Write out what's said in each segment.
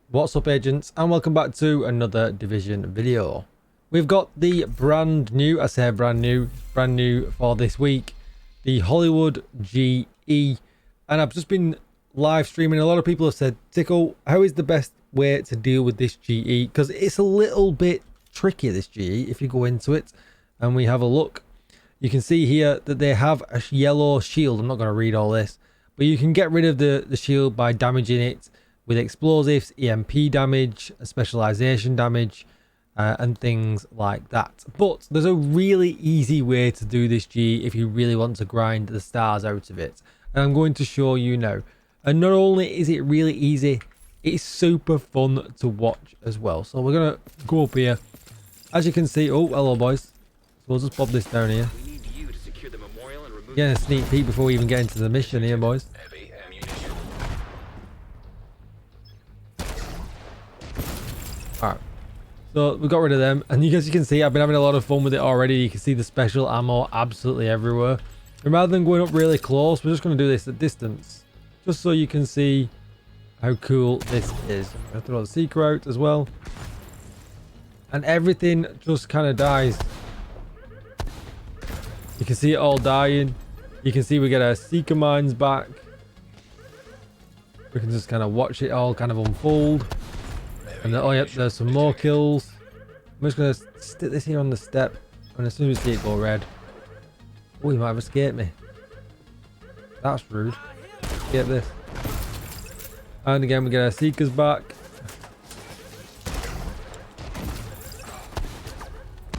What's up, agents, and welcome back to another Division video. We've got the brand new, I say brand new for this week, the Hollywood GE, and I've just been live streaming. A lot of people have said, Tickle, how is the best way to deal with this GE? Because it's a little bit tricky, this GE, if you go into it and we have a look. You can see here that they have a yellow shield. I'm not going to read all this, but you can get rid of the shield by damaging it with explosives, EMP damage, specialization damage, and things like that. But there's a really easy way to do this G if you really want to grind the stars out of it. And I'm going to show you now. And not only is it really easy, it's super fun to watch as well. So we're going to go up here. As you can see, oh, hello boys. So we'll just pop this down here. Getting a sneak peek before we even get into the mission here, boys. Alright, so we got rid of them, and as you can see, I've been having a lot of fun with it already. You can see the special ammo absolutely everywhere. And rather than going up really close, we're just going to do this at distance, just so you can see how cool this is. I'm going to throw the seeker out as well, and everything just kind of dies. You can see it all dying. You can see we get our seeker mines back. We can just kind of watch it all kind of unfold. And oh yep, there's some more kills. I'm just going to stick this here on the step, and as soon as we see it go red. Oh, he might have escaped me. That's rude. Get this. And again, we get our seekers back.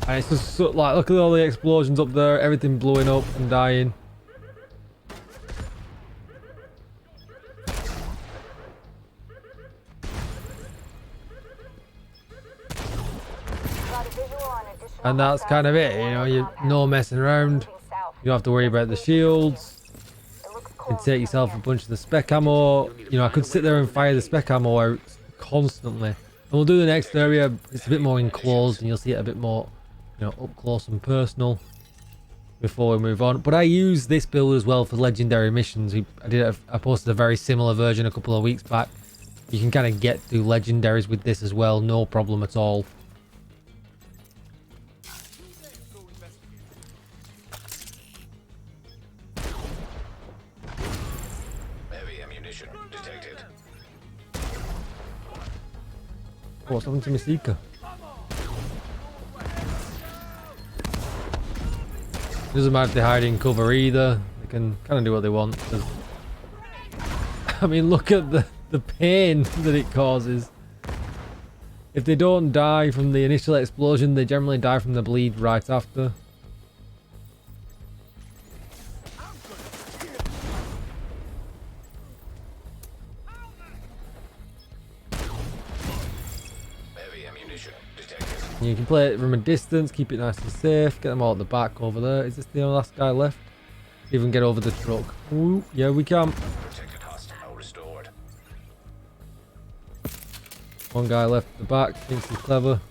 And it's just so, like, look at all the explosions up there, everything blowing up and dying. And that's kind of it, you know, you're no messing around. You don't have to worry about the shields. You can take yourself a bunch of the spec ammo. You know, I could sit there and fire the spec ammo out constantly. And we'll do the next area. It's a bit more enclosed and you'll see it a bit more, you know, up close and personal before we move on. But I use this build as well for legendary missions. I posted a very similar version a couple of weeks back. You can kind of get through legendaries with this as well, no problem at all. Oh, what's happened to my seeker? Doesn't matter if they hide in cover either. They can kind of do what they want. I mean, look at the pain that it causes. If they don't die from the initial explosion, they generally die from the bleed right after. You can play it from a distance, keep it nice and safe, get them all at the back over there. Is this the last guy left? Even get over the truck. Ooh, yeah, we can. One guy left at the back, thinks he's clever.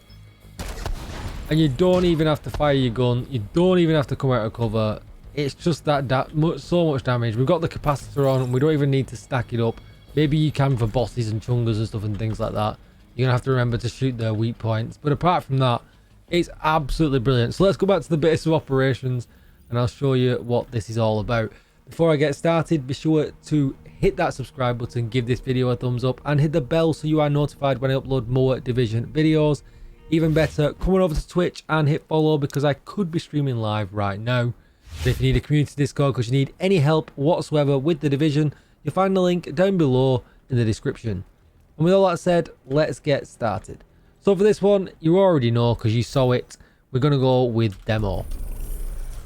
And you don't even have to fire your gun. You don't even have to come out of cover. It's just that so much damage. We've got the capacitor on and we don't even need to stack it up. Maybe you can for bosses and chungers and stuff and things like that. You're going to have to remember to shoot their weak points. But apart from that, it's absolutely brilliant. So let's go back to the base of operations and I'll show you what this is all about. Before I get started, be sure to hit that subscribe button, give this video a thumbs up and hit the bell so you are notified when I upload more Division videos. Even better, come on over to Twitch and hit follow because I could be streaming live right now. So if you need a community Discord because you need any help whatsoever with the Division, you'll find the link down below in the description. And with all that said, let's get started. So for this one, you already know because you saw it, we're going to go with demo.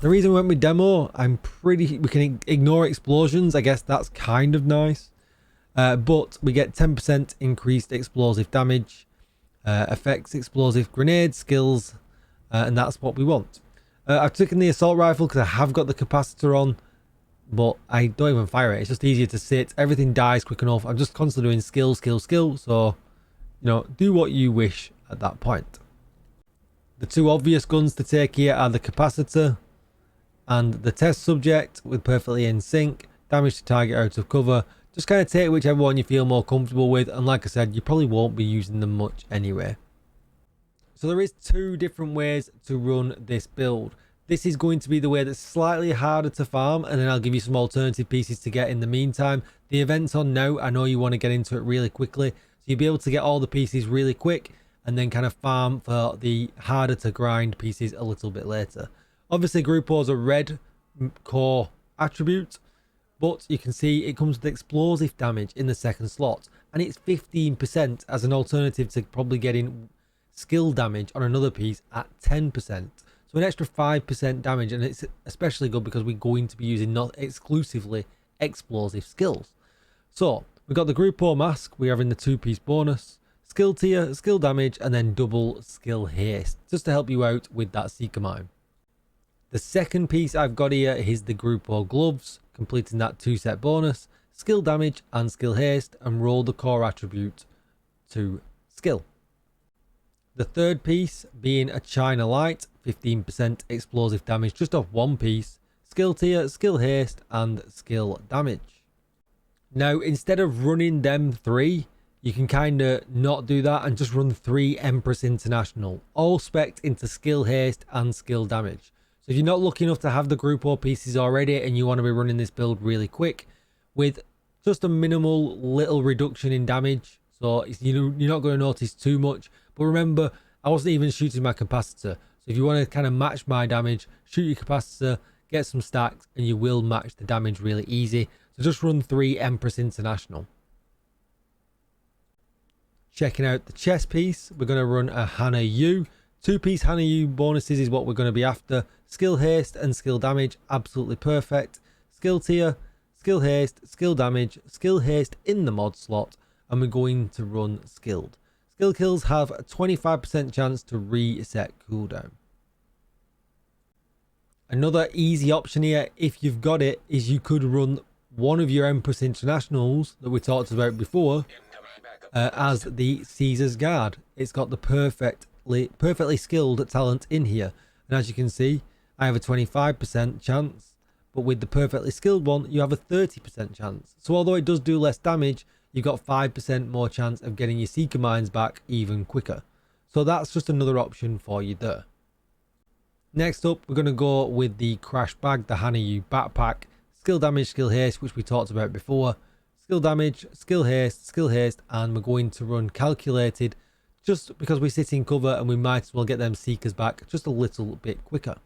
The reason we went with demo, we can ignore explosions. I guess that's kind of nice. But we get 10% increased explosive damage, affects explosive grenade skills, and that's what we want. I've taken the assault rifle because I have got the capacitor on. But I don't even fire it. It's just easier to sit. Everything dies quick enough. I'm just constantly doing skill. So, you know, do what you wish at that point. The two obvious guns to take here are the capacitor and the test subject with perfectly in sync. Damage to target out of cover. Just kind of take whichever one you feel more comfortable with, and like I said, you probably won't be using them much anyway. So there is 2 different ways to run this build. This is going to be the way that's slightly harder to farm, and then I'll give you some alternative pieces to get in the meantime. The event's on now. I know you want to get into it really quickly, so you'll be able to get all the pieces really quick and then kind of farm for the harder to grind pieces a little bit later. Obviously, Groupo's a red core attribute, but you can see it comes with explosive damage in the second slot, and it's 15% as an alternative to probably getting skill damage on another piece at 10%. So an extra 5% damage, and it's especially good because we're going to be using not exclusively explosive skills. So we've got the Grupo mask, we're having the 2-piece bonus, skill tier, skill damage, and then double skill haste, just to help you out with that Seeker Mine. The second piece I've got here is the Grupo gloves, completing that 2-set bonus, skill damage and skill haste, and roll the core attribute to skill. The third piece being a China Light, 15% explosive damage just off 1 piece, skill tier, skill haste, and skill damage. Now, instead of running them 3, you can kind of not do that and just run 3 Empress International, all spec'd into skill haste and skill damage. So if you're not lucky enough to have the Grupo pieces already and you want to be running this build really quick with just a minimal little reduction in damage, so you're not going to notice too much. But remember, I wasn't even shooting my capacitor. So if you want to kind of match my damage, shoot your capacitor, get some stacks, and you will match the damage really easy. So just run 3 Empress International. Checking out the chest piece, we're going to run a Hana U. 2-piece Hana U bonuses is what we're going to be after. Skill haste and skill damage, absolutely perfect. Skill tier, skill haste, skill damage, skill haste in the mod slot, and we're going to run skilled. Skill kills have a 25% chance to reset cooldown. Another easy option here, if you've got it, is you could run one of your Empress Internationals that we talked about before as the Caesar's Guard. It's got the perfectly skilled talent in here, and as you can see, I have a 25% chance, but with the perfectly skilled one you have a 30% chance. So although it does do less damage, you've got 5% more chance of getting your Seeker Mines back even quicker. So that's just another option for you there. Next up, we're going to go with the Crash Bag, the Hana U backpack. Skill damage, skill haste, which we talked about before. Skill damage, skill haste, and we're going to run calculated just because we sit in cover and we might as well get them Seekers back just a little bit quicker.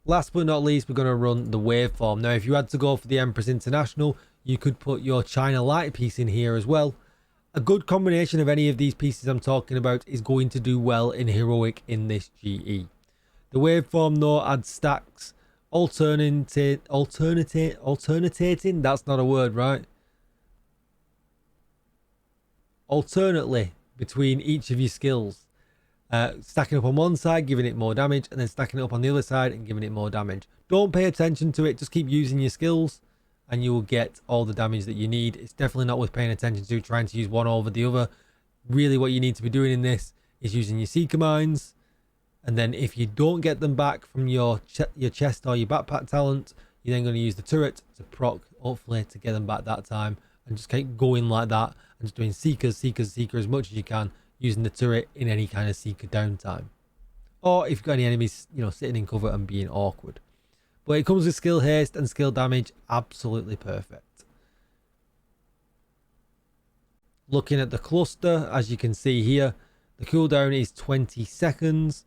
Last but not least, we're going to run the waveform. Now, if you had to go for the Empress International, you could put your China Light piece in here as well. A good combination of any of these pieces I'm talking about is going to do well in Heroic in this GE. The waveform though adds stacks, alternating, that's not a word, right? Alternately between each of your skills. Stacking up on one side, giving it more damage, and then stacking it up on the other side and giving it more damage. Don't pay attention to it, just keep using your skills and you will get all the damage that you need. It's definitely not worth paying attention to, trying to use one over the other. Really what you need to be doing in this is using your Seeker Mines, and then if you don't get them back from your chest or your backpack talent, you're then going to use the turret to proc, hopefully to get them back that time, and just keep going like that and just doing Seeker as much as you can, using the turret in any kind of Seeker downtime, or if you've got any enemies, you know, sitting in cover and being awkward. But it comes with skill haste and skill damage, absolutely perfect. Looking at the cluster, as you can see here, the cooldown is 20 seconds,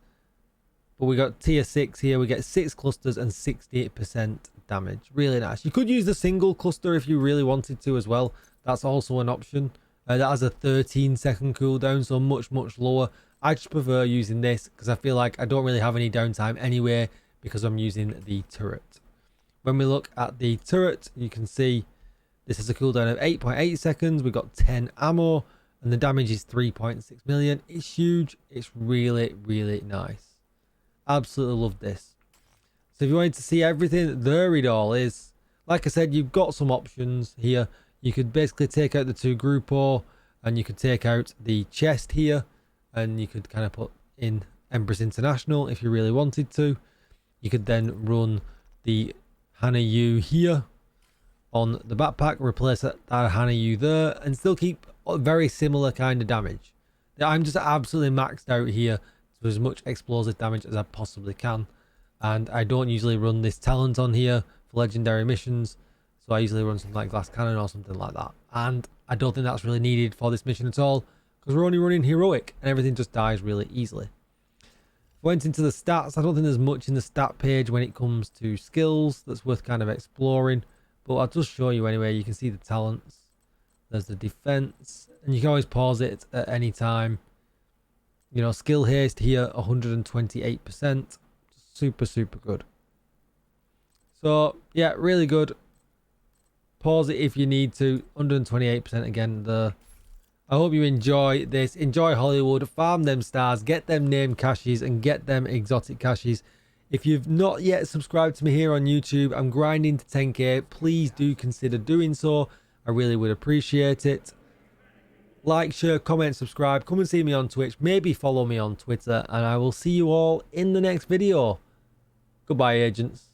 but we got tier 6 here. We get 6 clusters and 68% damage. Really nice. You could use the single cluster if you really wanted to as well. That's also an option. That has a 13-second cooldown, so much lower. I just prefer using this because I feel like I don't really have any downtime anyway because I'm using the turret. When we look at the turret, you can see this has a cooldown of 8.8 seconds. We've got 10 ammo and the damage is 3.6 million. It's huge. It's really nice. Absolutely love this. So if you wanted to see everything, there it all is. Like I said, you've got some options here. You could basically take out the 2 Grupo, and you could take out the chest here, and you could kind of put in Empress International if you really wanted to. You could then run the Hana U here, on the backpack, replace that Hana U there, and still keep a very similar kind of damage. I'm just absolutely maxed out here to as much explosive damage as I possibly can. And I don't usually run this talent on here for legendary missions. So I usually run something like glass cannon or something like that. And I don't think that's really needed for this mission at all, because we're only running heroic and everything just dies really easily. Went into the stats. I don't think there's much in the stat page when it comes to skills that's worth kind of exploring. But I'll just show you anyway. You can see the talents. There's the defense. And you can always pause it at any time. You know, skill haste here, 128%. Super, super good. So, yeah, really good. Pause it if you need to. 128% again there. I hope you enjoy this. Enjoy Hollywood. Farm them stars. Get them name caches and get them exotic caches. If you've not yet subscribed to me here on YouTube, I'm grinding to 10k. Please do consider doing so. I really would appreciate it. Like, share, comment, subscribe. Come and see me on Twitch. Maybe follow me on Twitter. And I will see you all in the next video. Goodbye, agents.